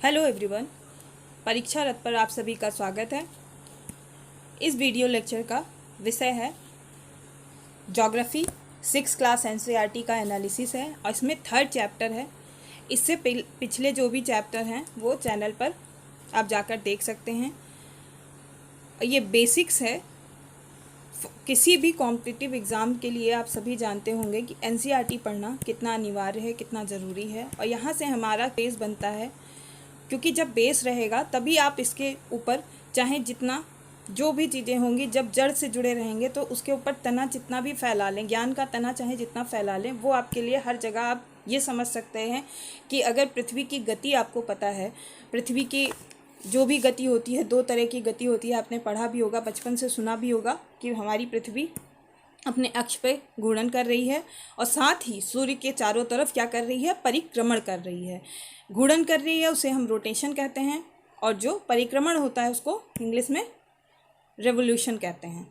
Hello everyone, परीक्षा रथ पर आप सभी का स्वागत है। इस वीडियो लेक्चर का विषय है ज्योग्राफी 6 क्लास एनसीईआरटी का एनालिसिस है और इसमें 3rd चैप्टर है। इससे पिछले जो भी चैप्टर हैं वो चैनल पर आप जाकर देख सकते हैं। ये बेसिक्स है। किसी भी कॉम्पिटिटिव एग्ज़ाम के लिए आप सभी जानते होंगे कि एनसीईआरटी पढ़ना कितना अनिवार्य है, कितना ज़रूरी है और यहाँ से हमारा बेस बनता है, क्योंकि जब बेस रहेगा तभी आप इसके ऊपर चाहे जितना जो भी चीज़ें होंगी, जब जड़ से जुड़े रहेंगे तो उसके ऊपर तना जितना भी फैला लें, ज्ञान का तना चाहे जितना फैला लें, वो आपके लिए हर जगह आप ये समझ सकते हैं कि अगर पृथ्वी की गति आपको पता है, पृथ्वी की जो भी गति होती है, 2 तरह की गति होती है, आपने पढ़ा भी होगा, बचपन से सुना भी होगा कि हमारी पृथ्वी अपने अक्ष पे घूर्णन कर रही है और साथ ही सूर्य के चारों तरफ क्या कर रही है, परिक्रमण कर रही है। घूर्णन कर रही है उसे हम रोटेशन कहते हैं और जो परिक्रमण होता है उसको इंग्लिश में रेवोल्यूशन कहते हैं।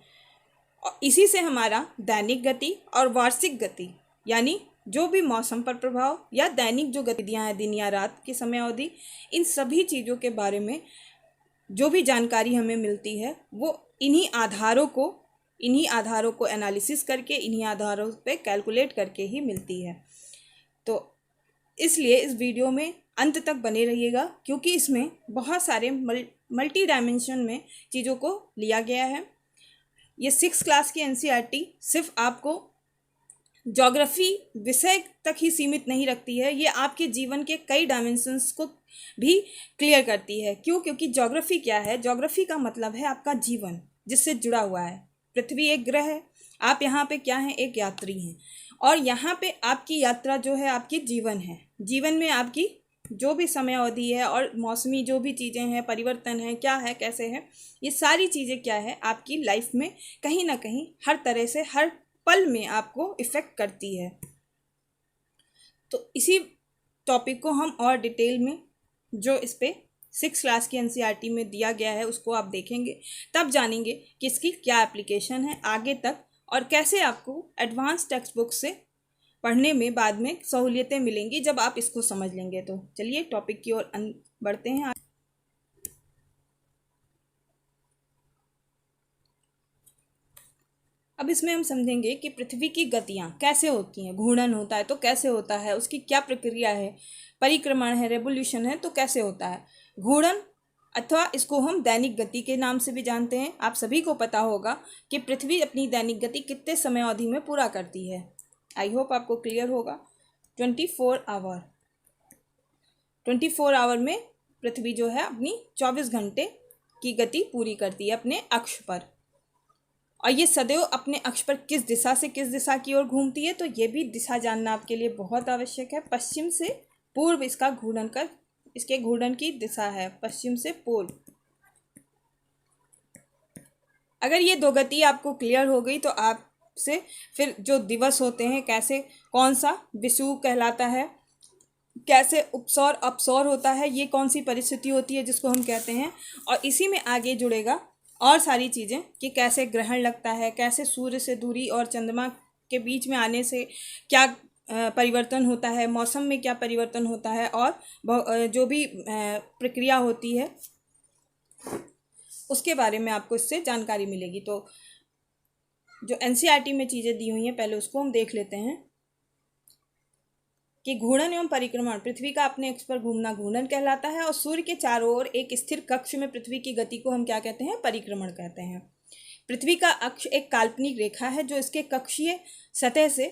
और इसी से हमारा दैनिक गति और वार्षिक गति, यानी जो भी मौसम पर प्रभाव या दैनिक जो गतिविधियाँ हैं, दिन या रात की समय अवधि, इन सभी चीज़ों के बारे में जो भी जानकारी हमें मिलती है वो इन्हीं आधारों को एनालिसिस करके, इन्हीं आधारों पे कैलकुलेट करके ही मिलती है। तो इसलिए इस वीडियो में अंत तक बने रहिएगा, क्योंकि इसमें बहुत सारे मल्टी डायमेंशन में चीज़ों को लिया गया है। ये 6 क्लास की एनसीईआरटी सिर्फ आपको ज्योग्राफी विषय तक ही सीमित नहीं रखती है, ये आपके जीवन के कई डायमेंशंस को भी क्लियर करती है। क्यों? क्योंकि ज्योग्राफी क्या है? ज्योग्राफी का मतलब है आपका जीवन जिससे जुड़ा हुआ है। पृथ्वी एक ग्रह है, आप यहाँ पे क्या हैं? एक यात्री हैं, और यहाँ पे आपकी यात्रा जो है आपकी जीवन है। जीवन में आपकी जो भी समय अवधि है और मौसमी जो भी चीज़ें हैं, परिवर्तन है, क्या है, कैसे है, ये सारी चीज़ें क्या है आपकी लाइफ में कहीं ना कहीं हर तरह से हर पल में आपको इफ़ेक्ट करती है। तो इसी टॉपिक को हम और डिटेल में जो इस पे 6 क्लास की एनसीईआरटी में दिया गया है उसको आप देखेंगे, तब जानेंगे कि इसकी क्या एप्लीकेशन है आगे तक और कैसे आपको एडवांस टेक्स्ट बुक से पढ़ने में बाद में सहूलियतें मिलेंगी जब आप इसको समझ लेंगे। तो चलिए टॉपिक की ओर बढ़ते हैं। अब इसमें हम समझेंगे कि पृथ्वी की गतियाँ कैसे होती हैं। घूर्णन होता है तो कैसे होता है, उसकी क्या प्रक्रिया है, परिक्रमण है, रेवोल्यूशन है तो कैसे होता है। घूर्णन अथवा इसको हम दैनिक गति के नाम से भी जानते हैं। आप सभी को पता होगा कि पृथ्वी अपनी दैनिक गति कितने समय अवधि में पूरा करती है। आई होप आपको क्लियर होगा। 24 आवर में पृथ्वी जो है अपनी 24 घंटे की गति पूरी करती है अपने अक्ष पर, और ये सदैव अपने अक्ष पर किस दिशा से किस दिशा की ओर घूमती है, तो ये भी दिशा जानना आपके लिए बहुत आवश्यक है। पश्चिम से पूर्व इसके घूर्णन की दिशा है, पश्चिम से पूर्व। अगर ये 2 गति आपको क्लियर हो गई तो आप से फिर जो दिवस होते हैं, कैसे कौन सा विषुव कहलाता है, कैसे उपसौर अपसौर होता है, ये कौन सी परिस्थिति होती है जिसको हम कहते हैं, और इसी में आगे जुड़ेगा और सारी चीज़ें कि कैसे ग्रहण लगता है, कैसे सूर्य से दूरी और चंद्रमा के बीच में आने से क्या परिवर्तन होता है, मौसम में क्या परिवर्तन होता है, और जो भी प्रक्रिया होती है उसके बारे में आपको इससे जानकारी मिलेगी। तो जो एनसीईआरटी में चीज़ें दी हुई हैं पहले उसको हम देख लेते हैं कि घूर्णन एवं परिक्रमण, पृथ्वी का अपने अक्ष पर घूमना घूर्णन कहलाता है, और सूर्य के चारों ओर एक स्थिर कक्ष में पृथ्वी की गति को हम क्या कहते हैं? परिक्रमण कहते हैं। पृथ्वी का अक्ष एक काल्पनिक रेखा है जो इसके कक्षीय सतह से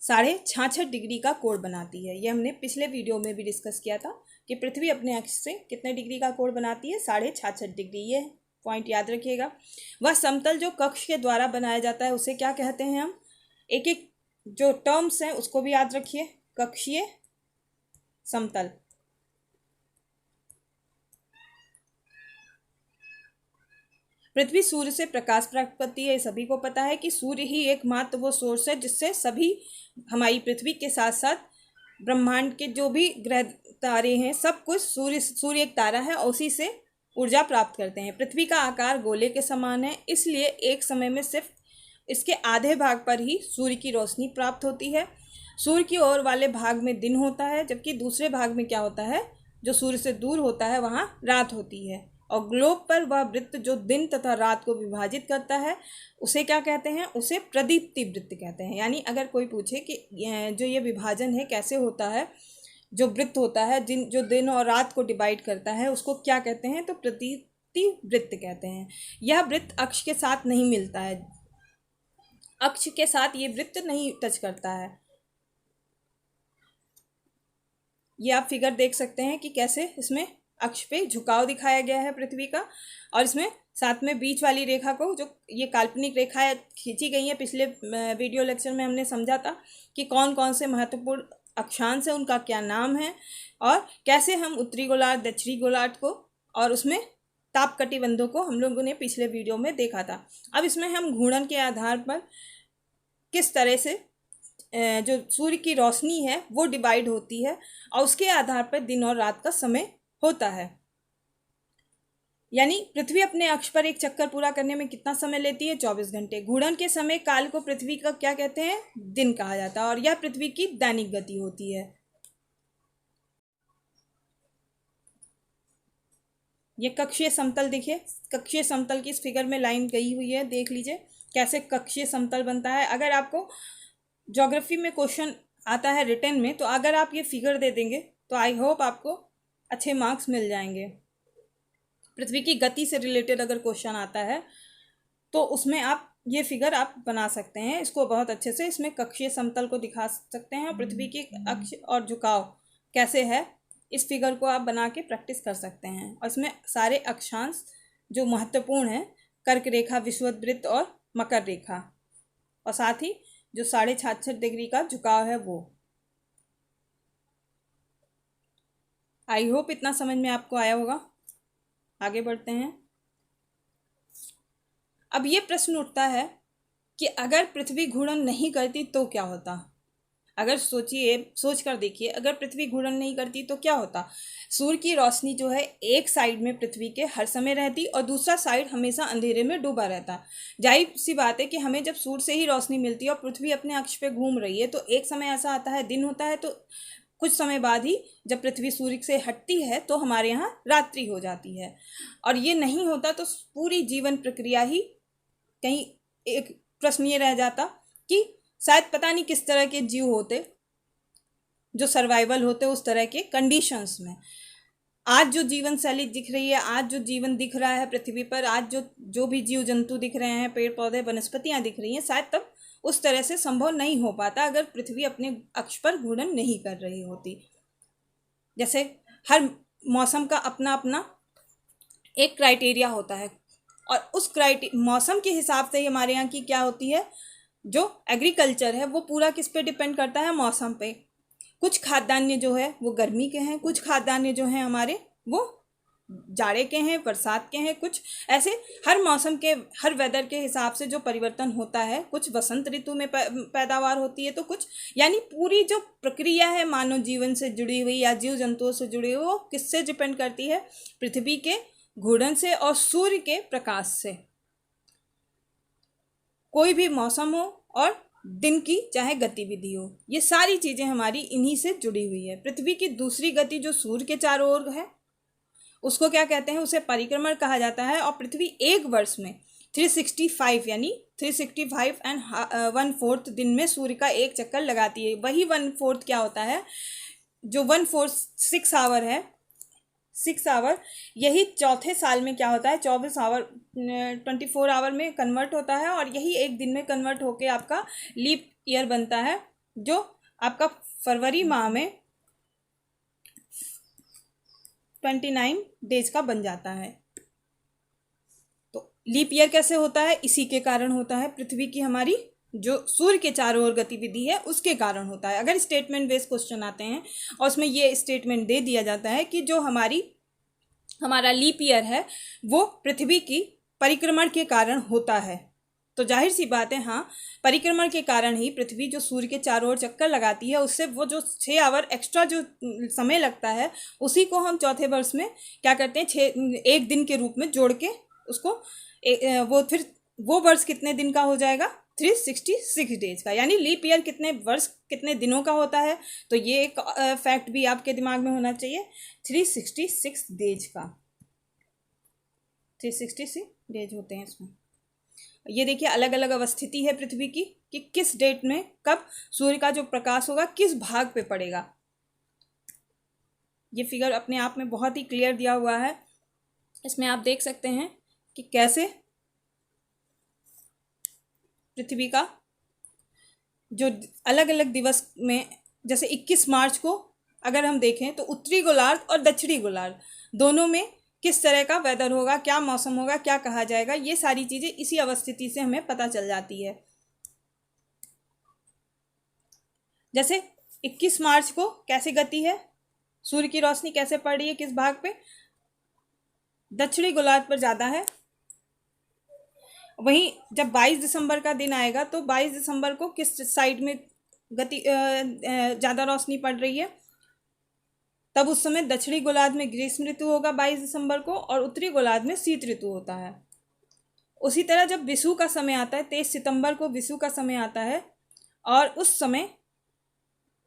66.5 डिग्री का कोण बनाती है। ये हमने पिछले वीडियो में भी डिस्कस किया था कि पृथ्वी अपने अक्ष से कितने डिग्री का कोण बनाती है? 66.5 डिग्री। ये पॉइंट याद रखिएगा। वह समतल जो कक्ष के द्वारा बनाया जाता है उसे क्या कहते हैं हम? एक एक जो टर्म्स हैं उसको भी याद रखिए। कक्षीय समतल, पृथ्वी सूर्य से प्रकाश प्राप्त करती है। सभी को पता है कि सूर्य ही एकमात्र वो सोर्स है जिससे सभी हमारी पृथ्वी के साथ साथ ब्रह्मांड के जो भी ग्रह तारे हैं सब कुछ सूर्य एक तारा है और उसी से ऊर्जा प्राप्त करते हैं। पृथ्वी का आकार गोले के समान है, इसलिए एक समय में सिर्फ इसके आधे भाग पर ही सूर्य की रोशनी प्राप्त होती है। सूर्य की ओर वाले भाग में दिन होता है, जबकि दूसरे भाग में क्या होता है? जो सूर्य से दूर होता है वहाँ रात होती है, और ग्लोब पर वह वृत्त जो दिन तथा रात को विभाजित करता है उसे क्या कहते हैं? उसे प्रदीप्ति वृत्त कहते हैं। यानी अगर कोई पूछे कि जो ये विभाजन है कैसे होता है, जो वृत्त होता है जो दिन और रात को डिवाइड करता है उसको क्या कहते हैं? तो प्रदीप्ति वृत्त कहते हैं। यह वृत्त अक्ष के साथ नहीं मिलता है, अक्ष के साथ ये वृत्त नहीं टच करता है। ये आप फिगर देख सकते हैं कि कैसे इसमें अक्ष पे झुकाव दिखाया गया है पृथ्वी का, और इसमें साथ में बीच वाली रेखा को, जो ये काल्पनिक रेखाएं खींची गई हैं, पिछले वीडियो लेक्चर में हमने समझा था कि कौन कौन से महत्वपूर्ण अक्षांश है, उनका क्या नाम है, और कैसे हम उत्तरी गोलार्ध, दक्षिणी गोलार्ध को और उसमें ताप कटिबंधों को हम लोगों ने पिछले वीडियो में देखा था। अब इसमें हम घूर्णन के आधार पर किस तरह से जो सूर्य की रोशनी है वो डिवाइड होती है और उसके आधार पर दिन और रात का समय होता है। यानी पृथ्वी अपने अक्ष पर एक चक्कर पूरा करने में कितना समय लेती है? 24 घंटे। घूर्णन के समय काल को पृथ्वी का क्या कहते हैं? दिन कहा जाता है, और यह पृथ्वी की दैनिक गति होती है। ये कक्षीय समतल देखिए, कक्षीय समतल की इस फिगर में लाइन गई हुई है, देख लीजिए कैसे कक्षीय समतल बनता है। अगर आपको ज्योग्राफी में क्वेश्चन आता है रिटन में, तो अगर आप ये फिगर दे देंगे तो आई होप आपको अच्छे मार्क्स मिल जाएंगे। पृथ्वी की गति से रिलेटेड अगर क्वेश्चन आता है तो उसमें आप ये फिगर आप बना सकते हैं, इसको बहुत अच्छे से। इसमें कक्षीय समतल को दिखा सकते हैं और पृथ्वी की अक्ष और झुकाव कैसे है, इस फिगर को आप बना के प्रैक्टिस कर सकते हैं। और इसमें सारे अक्षांश जो महत्वपूर्ण हैं, कर्क रेखा, विषुवत और मकर रेखा, और साथ ही जो 66.5 डिग्री का झुकाव है वो। आई होप इतना समझ में आपको आया होगा। आगे बढ़ते हैं। अब ये प्रश्न उठता है कि अगर पृथ्वी घूर्णन नहीं करती तो क्या होता? अगर सोचिए, सोच कर देखिए, अगर पृथ्वी घूर्णन नहीं करती तो क्या होता? सूर्य की रोशनी जो है एक साइड में पृथ्वी के हर समय रहती और दूसरा साइड हमेशा अंधेरे में डूबा रहता। जाहिर सी बात है कि हमें जब सूर्य से ही रोशनी मिलती है और पृथ्वी अपने अक्ष पे घूम रही है, तो एक समय ऐसा आता है दिन होता है, तो कुछ समय बाद ही जब पृथ्वी सूर्य से हटती है तो हमारे यहाँ रात्रि हो जाती है। और ये नहीं होता तो पूरी जीवन प्रक्रिया ही कहीं एक प्रश्न ये रह जाता कि शायद पता नहीं किस तरह के जीव होते जो सर्वाइवल होते उस तरह के कंडीशंस में। आज जो जीवन शैली दिख रही है, आज जो जीवन दिख रहा है पृथ्वी पर, आज जो भी जीव जंतु दिख रहे हैं, पेड़ पौधे वनस्पतियाँ दिख रही हैं, शायद तब उस तरह से संभव नहीं हो पाता अगर पृथ्वी अपने अक्ष पर घूर्णन नहीं कर रही होती। जैसे हर मौसम का अपना अपना एक क्राइटेरिया होता है, और उस मौसम के हिसाब से ही हमारे यहाँ की क्या होती है, जो एग्रीकल्चर है वो पूरा किस पे डिपेंड करता है? मौसम पे। कुछ खाद्यान्न जो है वो गर्मी के हैं, कुछ खाद्यान्न जो हैं हमारे वो जाड़े के हैं, बरसात के हैं, कुछ ऐसे हर मौसम के, हर वेदर के हिसाब से जो परिवर्तन होता है। कुछ वसंत ऋतु में पैदावार होती है, तो कुछ, यानी पूरी जो प्रक्रिया है मानव जीवन से जुड़ी हुई या जीव जंतुओं से जुड़ी हुई, वो किससे डिपेंड करती है? पृथ्वी के घूर्णन से और सूर्य के प्रकाश से। कोई भी मौसम हो और दिन की चाहे गतिविधि हो, ये सारी चीज़ें हमारी इन्हीं से जुड़ी हुई है। पृथ्वी की दूसरी गति जो सूर्य के चारों ओर है उसको क्या कहते हैं? उसे परिक्रमण कहा जाता है। और पृथ्वी एक वर्ष में 365 यानी 365 एंड 1/4 दिन में सूर्य का एक चक्कर लगाती है। वही 1/4 क्या होता है? जो 1/4 6 आवर है, 6 आवर, यही चौथे साल में क्या होता है? 24 आवर 24 आवर में कन्वर्ट होता है, और यही एक दिन में कन्वर्ट होके आपका लीप ईयर बनता है, जो आपका फरवरी माह में 29 डेज का बन जाता है। तो लीप ईयर कैसे होता है? इसी के कारण होता है, पृथ्वी की हमारी जो सूर्य के चारों ओर गतिविधि है उसके कारण होता है। अगर स्टेटमेंट बेस्ड क्वेश्चन आते हैं और उसमें ये स्टेटमेंट दे दिया जाता है कि जो हमारा लीप ईयर है वो पृथ्वी की परिक्रमण के कारण होता है, तो जाहिर सी बात है, हाँ, परिक्रमण के कारण ही पृथ्वी जो सूर्य के चारों ओर चक्कर लगाती है, उससे वो जो 6 आवर एक्स्ट्रा जो समय लगता है उसी को हम चौथे वर्ष में क्या करते हैं? एक दिन के रूप में जोड़ के उसको वो फिर वो वर्ष कितने दिन का हो जाएगा? 366 डेज का, यानी लीप ईयर कितने वर्ष कितने दिनों का होता है, तो ये एक फैक्ट भी आपके दिमाग में होना चाहिए। 366 डेज का, 366 डेज होते हैं इसमें। ये देखिए अलग अलग अवस्थिति है पृथ्वी की कि किस डेट में कब सूर्य का जो प्रकाश होगा किस भाग पे पड़ेगा। ये फिगर अपने आप में बहुत ही क्लियर दिया हुआ है। इसमें आप देख सकते हैं कि कैसे पृथ्वी का जो अलग अलग दिवस में, जैसे 21 मार्च को अगर हम देखें तो उत्तरी गोलार्ध और दक्षिणी गोलार्ध दोनों में किस तरह का वेदर होगा, क्या मौसम होगा, क्या कहा जाएगा, ये सारी चीज़ें इसी अवस्थिति से हमें पता चल जाती है। जैसे 21 मार्च को कैसी गति है, सूर्य की रोशनी कैसे पड़ रही है, किस भाग पे, दक्षिणी गोलार्ध पर ज़्यादा है। वहीं जब 22 दिसंबर का दिन आएगा तो 22 दिसंबर को किस साइड में गति ज़्यादा रोशनी पड़ रही है, तब उस समय दक्षिणी गोलार्ध में ग्रीष्म ऋतु होगा 22 दिसंबर को, और उत्तरी गोलार्ध में शीत ऋतु होता है। उसी तरह जब विषु का समय आता है, 23 सितंबर को विषु का समय आता है, और उस समय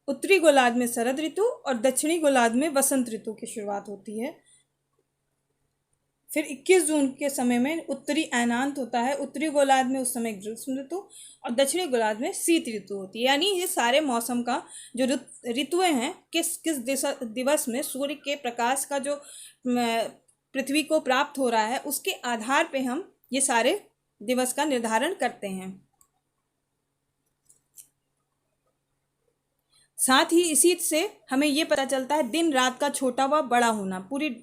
उत्तरी गोलार्ध में शरद ऋतु और दक्षिणी गोलार्ध में वसंत ऋतु की शुरुआत होती है। फिर 21 जून के समय में उत्तरी अयनांत होता है, उत्तरी गोलार्ध में उस समय ग्रीष्म ऋतु और दक्षिणी गोलार्ध में शीत ऋतु होती है। यानी ये सारे मौसम का जो ऋतुएं हैं, किस किस दिवस में सूर्य के प्रकाश का जो पृथ्वी को प्राप्त हो रहा है, उसके आधार पे हम ये सारे दिवस का निर्धारण करते हैं। साथ ही इसी से हमें ये पता चलता है दिन रात का छोटा व बड़ा होना, पूरी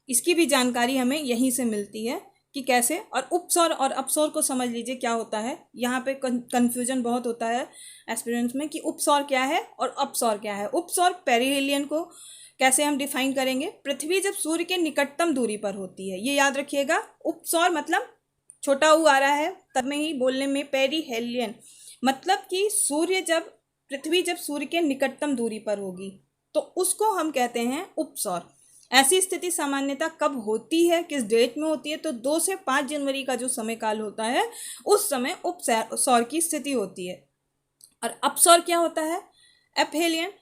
इसकी भी जानकारी हमें यहीं से मिलती है कि कैसे। और उपसौर और अपसौर को समझ लीजिए क्या होता है। यहाँ पे कन्फ्यूजन बहुत होता है एस्पिरेंट्स में कि उपसौर क्या है और अपसौर क्या है। उपसौर पेरिहेलियन को कैसे हम डिफाइन करेंगे, पृथ्वी जब सूर्य के निकटतम दूरी पर होती है, ये याद रखिएगा। उपसौर मतलब छोटा ऊ आ रहा है तब में ही बोलने में, पेरिहेलियन मतलब कि पृथ्वी जब सूर्य के निकटतम दूरी पर होगी तो उसको हम कहते हैं उपसौर। ऐसी स्थिति सामान्यतः कब होती है, किस डेट में होती है, तो 2 से 5 जनवरी का जो समय काल होता है उस समय उपसौर की स्थिति होती है। और अपसौर क्या होता है, एपहेलियन,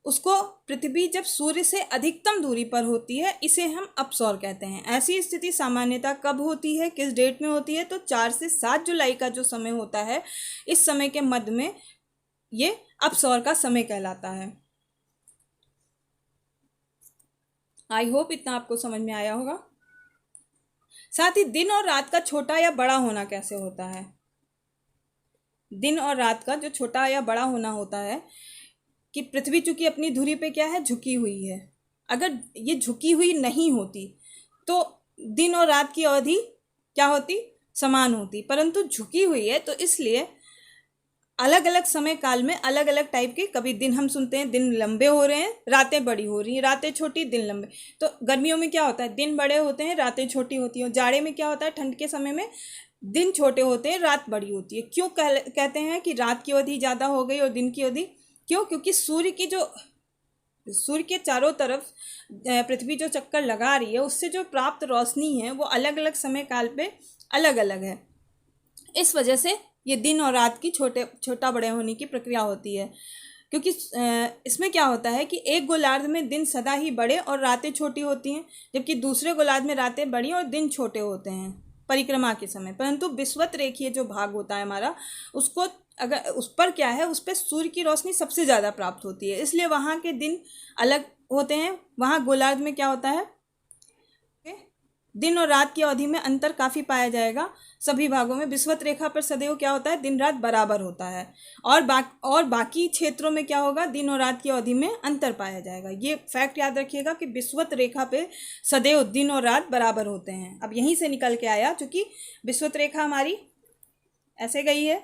उसको पृथ्वी जब सूर्य से अधिकतम दूरी पर होती है, इसे हम अपसौर कहते हैं। ऐसी स्थिति सामान्यतः कब होती है, किस डेट में होती है, तो 4 से 7 जुलाई का जो समय होता है, इस समय के मध्य में ये अपसौर का समय कहलाता है। आई होप इतना आपको समझ में आया होगा। साथ ही दिन और रात का छोटा या बड़ा होना कैसे होता है। दिन और रात का जो छोटा या बड़ा होना होता है कि पृथ्वी चूंकि अपनी धुरी पे क्या है, झुकी हुई है। अगर ये झुकी हुई नहीं होती तो दिन और रात की अवधि क्या होती, समान होती, परंतु झुकी हुई है तो इसलिए अलग अलग समय काल में अलग अलग टाइप के, कभी दिन हम सुनते हैं दिन लंबे हो रहे हैं, रातें बड़ी हो रही हैं, रातें छोटी, दिन लंबे। तो गर्मियों में क्या होता है, दिन बड़े होते हैं, रातें छोटी होती हैं। जाड़े में क्या होता है, ठंड के समय में दिन छोटे होते हैं, रात बड़ी होती है। क्यों कहते हैं कि रात की अवधि ज़्यादा हो गई और दिन की अवधि, क्यों, क्योंकि सूर्य के चारों तरफ पृथ्वी जो चक्कर लगा रही है उससे जो प्राप्त रोशनी है वो अलग अलग समय काल पे अलग अलग है। इस वजह से ये दिन और रात की छोटा बड़े होने की प्रक्रिया होती है। क्योंकि इसमें क्या होता है कि एक गोलार्ध में दिन सदा ही बड़े और रातें छोटी होती हैं, जबकि दूसरे गोलार्ध में रातें बड़ी और दिन छोटे होते हैं परिक्रमा के समय। परंतु विषुवत रेखीय जो भाग होता है हमारा, उसको अगर उस पर क्या है, उस पर सूर्य की रोशनी सबसे ज़्यादा प्राप्त होती है, इसलिए वहाँ के दिन अलग होते हैं। वहाँ गोलार्ध में क्या होता है, दिन और रात की अवधि में अंतर काफ़ी पाया जाएगा सभी भागों में। विषुवत रेखा पर सदैव क्या होता है, दिन रात बराबर होता है। और बाकी क्षेत्रों में क्या होगा, दिन और रात की अवधि में अंतर पाया जाएगा। ये फैक्ट याद रखिएगा कि विषुवत रेखा पे सदैव दिन और रात बराबर होते हैं। अब यहीं से निकल के आया, चूँकि विषुवत रेखा हमारी ऐसे गई है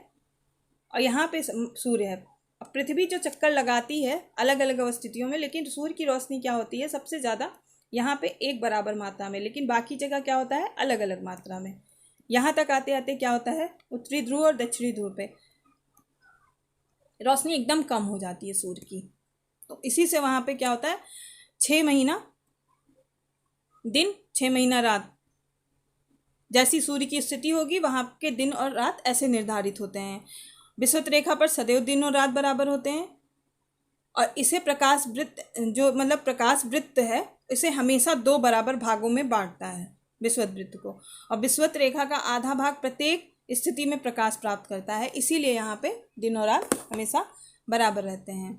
और यहाँ पे सूर्य है। अब पृथ्वी जो चक्कर लगाती है अलग अलग अवस्थितियों में, लेकिन सूर्य की रोशनी क्या होती है सबसे ज़्यादा यहाँ पे एक बराबर मात्रा में, लेकिन बाकी जगह क्या होता है, अलग अलग मात्रा में। यहाँ तक आते आते क्या होता है, उत्तरी ध्रुव और दक्षिणी ध्रुव पे रोशनी एकदम कम हो जाती है सूर्य की। तो इसी से वहाँ पे क्या होता है, 6 महीना दिन 6 महीना रात, जैसी सूर्य की स्थिति होगी वहाँ के दिन और रात ऐसे निर्धारित होते हैं। विषुवत रेखा पर सदैव दिन और रात बराबर होते हैं। और इसे प्रकाश वृत्त, जो मतलब प्रकाश वृत्त है, इसे हमेशा 2 बराबर भागों में बांटता है विषुवत वृत्त को। और विषुवत रेखा का आधा भाग प्रत्येक स्थिति में प्रकाश प्राप्त करता है, इसीलिए यहाँ पे दिन और रात हमेशा बराबर रहते हैं।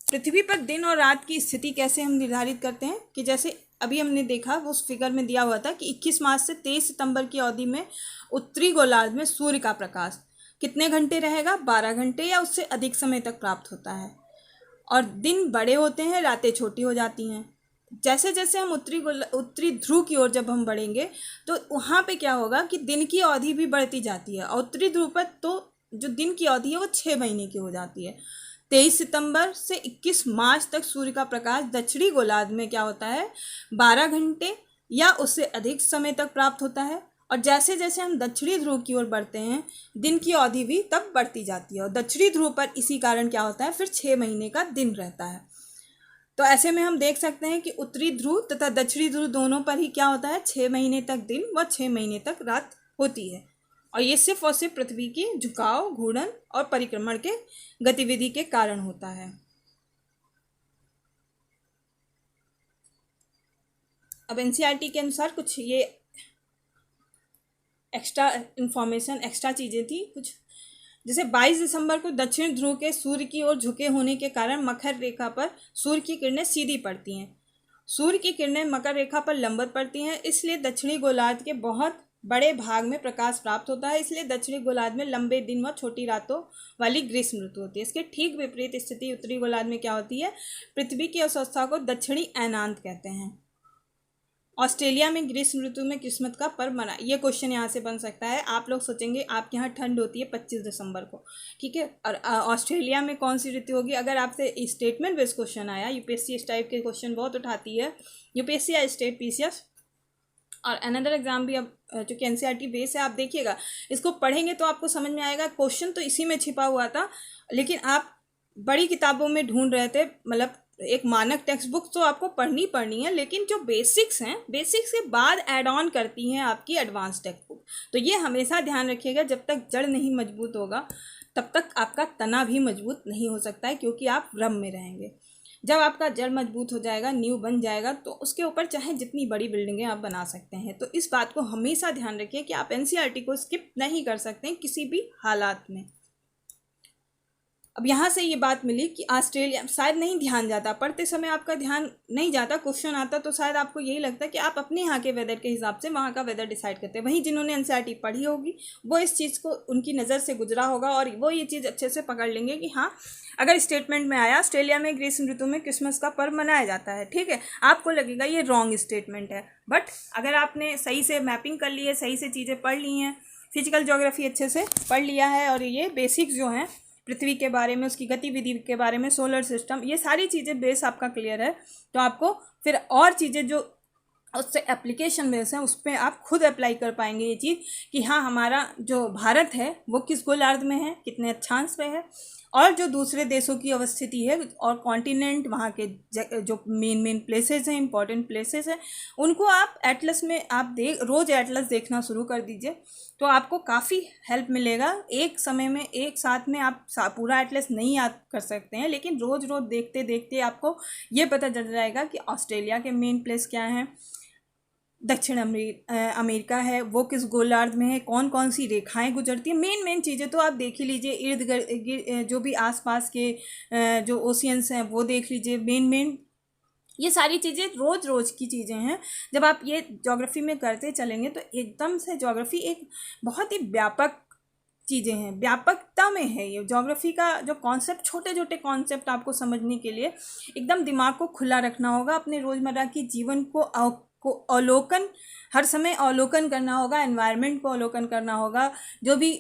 पृथ्वी पर दिन और रात की स्थिति कैसे हम निर्धारित करते हैं कि जैसे अभी हमने देखा उस फिगर में दिया हुआ था कि 21 मार्च से 23 सितंबर की अवधि में उत्तरी गोलार्ध में सूर्य का प्रकाश कितने घंटे रहेगा, 12 घंटे या उससे अधिक समय तक प्राप्त होता है। और दिन बड़े होते हैं, रातें छोटी हो जाती हैं। जैसे जैसे हम उत्तरी ध्रुव की ओर जब हम बढ़ेंगे तो वहाँ पे क्या होगा कि दिन की अवधि भी बढ़ती जाती है। और उत्तरी ध्रुव पर तो जो दिन की अवधि है वो 6 महीने की हो जाती है। 23 सितंबर से 21 मार्च तक सूर्य का प्रकाश दक्षिणी गोलार्ध में क्या होता है, 12 घंटे या उससे अधिक समय तक प्राप्त होता है। और जैसे जैसे हम दक्षिणी ध्रुव की ओर बढ़ते हैं दिन की अवधि भी तब बढ़ती जाती है। और दक्षिणी ध्रुव पर इसी कारण क्या होता है, फिर 6 महीने का दिन रहता है। तो ऐसे में हम देख सकते हैं कि उत्तरी ध्रुव तथा दक्षिणी ध्रुव दोनों पर ही क्या होता है, 6 महीने तक दिन व 6 महीने तक रात होती है। और ये सिर्फ और सिर्फ पृथ्वी की झुकाव, घूर्णन और परिक्रमण के गतिविधि के कारण होता है। अब एनसीईआरटी के अनुसार कुछ ये एक्स्ट्रा इन्फॉर्मेशन, एक्स्ट्रा चीज़ें थी कुछ, जैसे 22 दिसंबर को दक्षिण ध्रुव के सूर्य की ओर झुके होने के कारण मकर रेखा पर सूर्य की किरणें सीधी पड़ती हैं। सूर्य की किरणें मकर रेखा पर लंबवत पड़ती हैं, इसलिए दक्षिणी गोलार्ध के बहुत बड़े भाग में प्रकाश प्राप्त होता है। इसलिए दक्षिणी गोलार्ध में लंबे दिन व छोटी रातों वाली ग्रीष्म ऋतु होती है। इसके ठीक विपरीत स्थिति उत्तरी गोलार्ध में क्या होती है, पृथ्वी की उस अवस्था को दक्षिणी अयनांत कहते हैं। ऑस्ट्रेलिया में ग्रीष्म ऋतु में क्रिसमस का पर्व मना, ये क्वेश्चन यहाँ से बन सकता है। आप लोग सोचेंगे आपके यहाँ ठंड होती है 25 दिसंबर को, ठीक है, और ऑस्ट्रेलिया में कौन सी ऋतु होगी। अगर आपसे स्टेटमेंट बेस्ड क्वेश्चन आया, यूपीएससी इस टाइप के क्वेश्चन बहुत उठाती है, यूपीएससी या स्टेट पीसीएस और अनदर एग्जाम भी। अब चूँकि एनसीईआरटी बेस है, आप देखिएगा इसको पढ़ेंगे तो आपको समझ में आएगा क्वेश्चन तो इसी में छिपा हुआ था, लेकिन आप बड़ी किताबों में ढूंढ रहे थे। मतलब एक मानक टेक्स्ट बुक तो आपको पढ़नी है, लेकिन जो बेसिक्स हैं, बेसिक्स के बाद ऐड ऑन करती हैं आपकी एडवांस टेक्स्ट बुक। तो ये हमेशा ध्यान रखिएगा, जब तक जड़ नहीं मजबूत होगा तब तक आपका तना भी मजबूत नहीं हो सकता है, क्योंकि आप भ्रम में रहेंगे। जब आपका जड़ मजबूत हो जाएगा, नींव बन जाएगा, तो उसके ऊपर चाहे जितनी बड़ी बिल्डिंगें आप बना सकते हैं। तो इस बात को हमेशा ध्यान रखिए कि आप एनसीईआरटी को स्किप नहीं कर सकते हैं किसी भी हालात में। अब यहाँ से ये बात मिली कि ऑस्ट्रेलिया शायद नहीं ध्यान जाता, पढ़ते समय आपका ध्यान नहीं जाता, क्वेश्चन आता तो शायद आपको यही लगता है कि आप अपने यहाँ के वेदर के हिसाब से वहाँ का वेदर डिसाइड करते हैं। वहीं जिन्होंने एनसीईआरटी पढ़ी होगी वो इस चीज़ को उनकी नज़र से गुजरा होगा और वो ये चीज़ अच्छे से पकड़ लेंगे कि हाँ, अगर स्टेटमेंट में आया ऑस्ट्रेलिया में ग्रीष्म ऋतु में क्रिसमस का पर्व मनाया जाता है, ठीक है, आपको लगेगा ये रॉन्ग स्टेटमेंट है। बट अगर आपने सही से मैपिंग कर ली है, सही से चीज़ें पढ़ ली हैं, फिजिकल ज्योग्राफी अच्छे से पढ़ लिया है और ये बेसिक्स जो हैं पृथ्वी के बारे में, उसकी गतिविधि के बारे में, सोलर सिस्टम, ये सारी चीज़ें बेस आपका क्लियर है, तो आपको फिर और चीज़ें जो उससे एप्लीकेशन बेस है उस पर आप खुद अप्लाई कर पाएंगे ये चीज़ कि हाँ, हमारा जो भारत है वो किस गोलार्ध में है, कितने अक्षांश पे है, और जो दूसरे देशों की अवस्थिति है और कॉन्टिनेंट, वहाँ के जो मेन प्लेसेस हैं, इंपॉर्टेंट प्लेसेस हैं, उनको आप एटलस में आप रोज़ एटलस देखना शुरू कर दीजिए, तो आपको काफ़ी हेल्प मिलेगा। एक समय में, एक साथ में आप पूरा एटलस नहीं याद कर सकते हैं, लेकिन रोज़ रोज़ देखते देखते आपको ये पता चल जाएगा कि ऑस्ट्रेलिया के मेन प्लेस क्या हैं, दक्षिण अमेरिका है वो किस गोलार्ध में है, कौन कौन सी रेखाएं गुजरती हैं, मेन चीज़ें तो आप देख ही लीजिए। इर्द गिर्द जो भी आसपास के जो ओशियंस हैं वो देख लीजिए। मेन ये सारी चीज़ें रोज़ की चीज़ें हैं। जब आप ये ज्योग्राफी में करते चलेंगे तो एकदम से ज्योग्राफी एक बहुत ही व्यापक चीज़ें हैं, व्यापकता में है ये ज्योग्राफी का जो कॉन्सेप्ट। छोटे छोटे कॉन्सेप्ट आपको समझने के लिए एकदम दिमाग को खुला रखना होगा, अपने रोज़मर्रा की जीवन को अवलोकन, हर समय अवलोकन करना होगा, एनवायरनमेंट को अवलोकन करना होगा, जो भी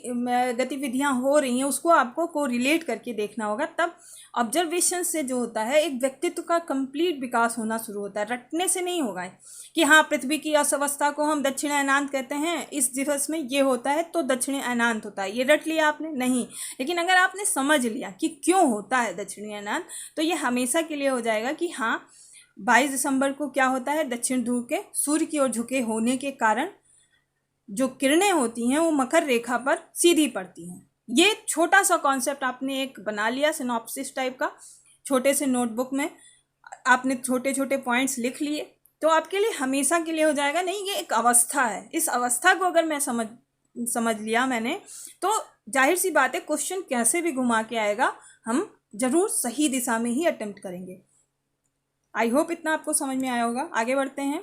गतिविधियां हो रही हैं उसको आपको को रिलेट करके देखना होगा। तब ऑब्जर्वेशन से जो होता है एक व्यक्तित्व का कंप्लीट विकास होना शुरू होता है। रटने से नहीं होगा कि हाँ, पृथ्वी की इस अवस्था को हम दक्षिण अयनांत कहते हैं, इस दिवस में ये होता है तो दक्षिणी अयनांत होता है, ये रट लिया आपने नहीं। लेकिन अगर आपने समझ लिया कि क्यों होता है दक्षिणी अयनांत, तो ये हमेशा के लिए हो जाएगा कि हाँ, 22 दिसंबर को क्या होता है, दक्षिण ध्रुव के सूर्य की ओर झुके होने के कारण जो किरणें होती हैं वो मकर रेखा पर सीधी पड़ती हैं। ये छोटा सा कॉन्सेप्ट आपने एक बना लिया सिनॉप्सिस टाइप का, छोटे से नोटबुक में आपने छोटे छोटे पॉइंट्स लिख लिए तो आपके लिए हमेशा के लिए हो जाएगा। नहीं, ये एक अवस्था है, इस अवस्था को अगर मैं समझ लिया मैंने, तो जाहिर सी बात है क्वेश्चन कैसे भी घुमा के आएगा हम जरूर सही दिशा में ही अटेम्प्ट करेंगे। आई होप इतना आपको समझ में आया होगा। आगे बढ़ते हैं।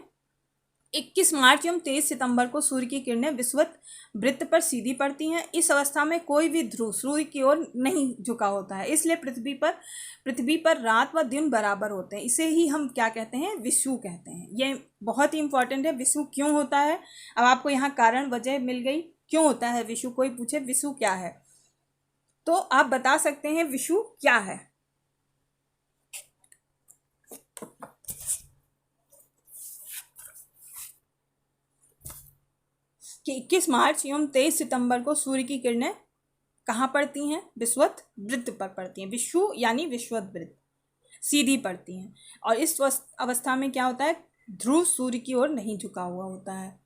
21 मार्च एवं 23 सितंबर को सूर्य की किरणें विषुवत वृत्त पर सीधी पड़ती हैं। इस अवस्था में कोई भी ध्रुव सूर्य की ओर नहीं झुका होता है, इसलिए पृथ्वी पर रात व दिन बराबर होते हैं। इसे ही हम क्या कहते हैं, विषुव कहते हैं। ये बहुत ही इंपॉर्टेंट है। विषुव क्यों होता है, अब आपको यहाँ कारण वजह मिल गई क्यों होता है विषुव। कोई पूछे विषुव क्या है तो आप बता सकते हैं विषुव क्या है। कि 21 मार्च एवं 23 सितंबर को सूर्य की किरणें कहाँ पड़ती हैं, विषुवत वृत्त पर पड़ती हैं। विषुव यानी विषुवत वृत्त, सीधी पड़ती हैं। और इस अवस्था में क्या होता है, ध्रुव सूर्य की ओर नहीं झुका हुआ होता है।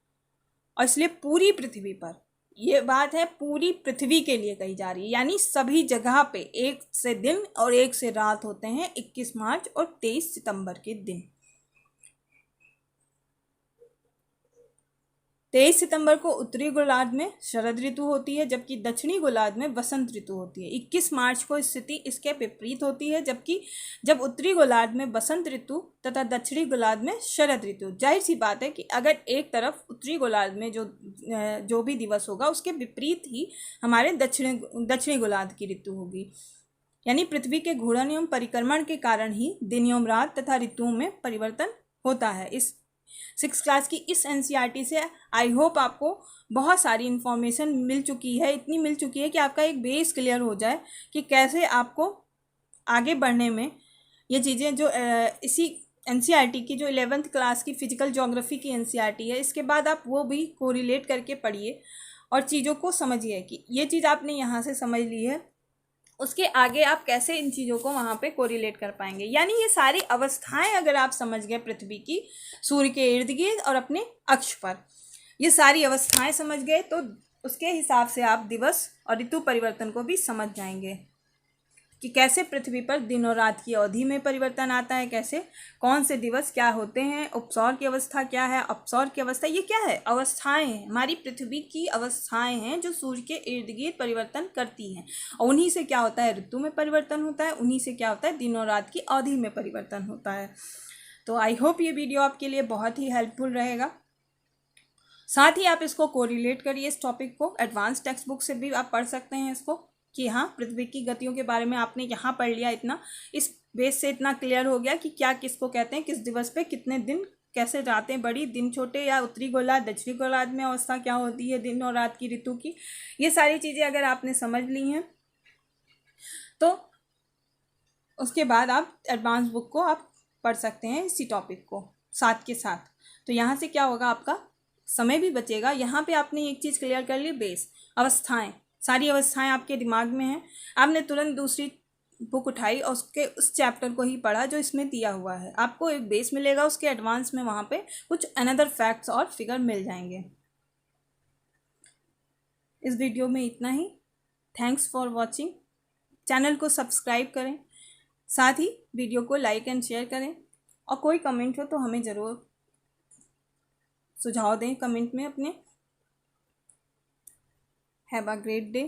और इसलिए पूरी पृथ्वी पर, ये बात है पूरी पृथ्वी के लिए कही जा रही है, यानी सभी जगह पे एक से दिन और एक से रात होते हैं 21 मार्च और 23 सितंबर के दिन। 23 सितंबर को उत्तरी गोलार्ध में शरद ऋतु होती है, जबकि दक्षिणी गोलार्ध में वसंत ऋतु होती है। 21 मार्च को स्थिति इसके विपरीत होती है, जब उत्तरी गोलार्ध में वसंत ऋतु तथा दक्षिणी गोलार्ध में शरद ऋतु। जाहिर सी बात है कि अगर एक तरफ उत्तरी गोलार्ध में जो भी दिवस होगा उसके विपरीत ही हमारे दक्षिणी गोलार्ध की ऋतु होगी। यानी पृथ्वी के घूर्णन एवं परिक्रमण के कारण ही दिन एवं रात तथा ऋतुओं में परिवर्तन होता है। इस 6th क्लास की इस एनसीईआरटी से आई होप आपको बहुत सारी इन्फॉर्मेशन मिल चुकी है, इतनी मिल चुकी है कि आपका एक बेस क्लियर हो जाए कि कैसे आपको आगे बढ़ने में ये चीज़ें जो इसी एनसीईआरटी की जो 11th क्लास की फिजिकल ज्योग्राफी की एनसीईआरटी है, इसके बाद आप वो भी कोरिलेट करके पढ़िए और चीज़ों को समझिए कि ये चीज़ आपने यहाँ से समझ ली है, उसके आगे आप कैसे इन चीज़ों को वहाँ पे कोरिलेट कर पाएंगे। यानी ये सारी अवस्थाएं अगर आप समझ गए पृथ्वी की सूर्य के इर्द गिर्द और अपने अक्ष पर, ये सारी अवस्थाएं समझ गए तो उसके हिसाब से आप दिवस और ऋतु परिवर्तन को भी समझ जाएंगे कि कैसे पृथ्वी पर दिन और रात की अवधि में परिवर्तन आता है, कैसे कौन से दिवस क्या होते हैं, उपसौर की अवस्था क्या है, अपसौर की अवस्था, ये क्या है, अवस्थाएं हैं, हमारी पृथ्वी की अवस्थाएं हैं जो सूर्य के इर्द गिर्द परिवर्तन करती हैं। और उन्हीं से क्या होता है, ऋतु में परिवर्तन होता है, उन्हीं से क्या होता है, दिन और रात की अवधि में परिवर्तन होता है। तो आई होप ये वीडियो आपके लिए बहुत ही हेल्पफुल रहेगा। साथ ही आप इसको कोरिलेट करिए, इस टॉपिक को एडवांस टेक्स्ट बुक से भी आप पढ़ सकते हैं इसको, कि हाँ पृथ्वी की गतियों के बारे में आपने यहाँ पढ़ लिया, इतना इस बेस से इतना क्लियर हो गया कि क्या किसको कहते हैं, किस दिवस पे कितने दिन, कैसे रातें बड़ी दिन छोटे, या उत्तरी गोलार्ध दक्षिणी गोलार्ध में अवस्था क्या होती है दिन और रात की ऋतु की। ये सारी चीज़ें अगर आपने समझ ली हैं तो उसके बाद आप एडवांस बुक को आप पढ़ सकते हैं इसी टॉपिक को साथ के साथ। तो यहाँ से क्या होगा, आपका समय भी बचेगा। यहाँ पे आपने एक चीज़ क्लियर कर ली, बेस, अवस्थाएं, सारी अवस्थाएं आपके दिमाग में हैं। आपने तुरंत दूसरी बुक उठाई और उस चैप्टर को ही पढ़ा जो इसमें दिया हुआ है, आपको एक बेस मिलेगा, उसके एडवांस में वहाँ पे कुछ अनदर फैक्ट्स और फिगर मिल जाएंगे। इस वीडियो में इतना ही। Thanks for watching. चैनल को सब्सक्राइब करें, साथ ही वीडियो को लाइक एंड शेयर करें, और कोई कमेंट हो तो हमें ज़रूर सुझाव दें कमेंट में अपने। Have a great day.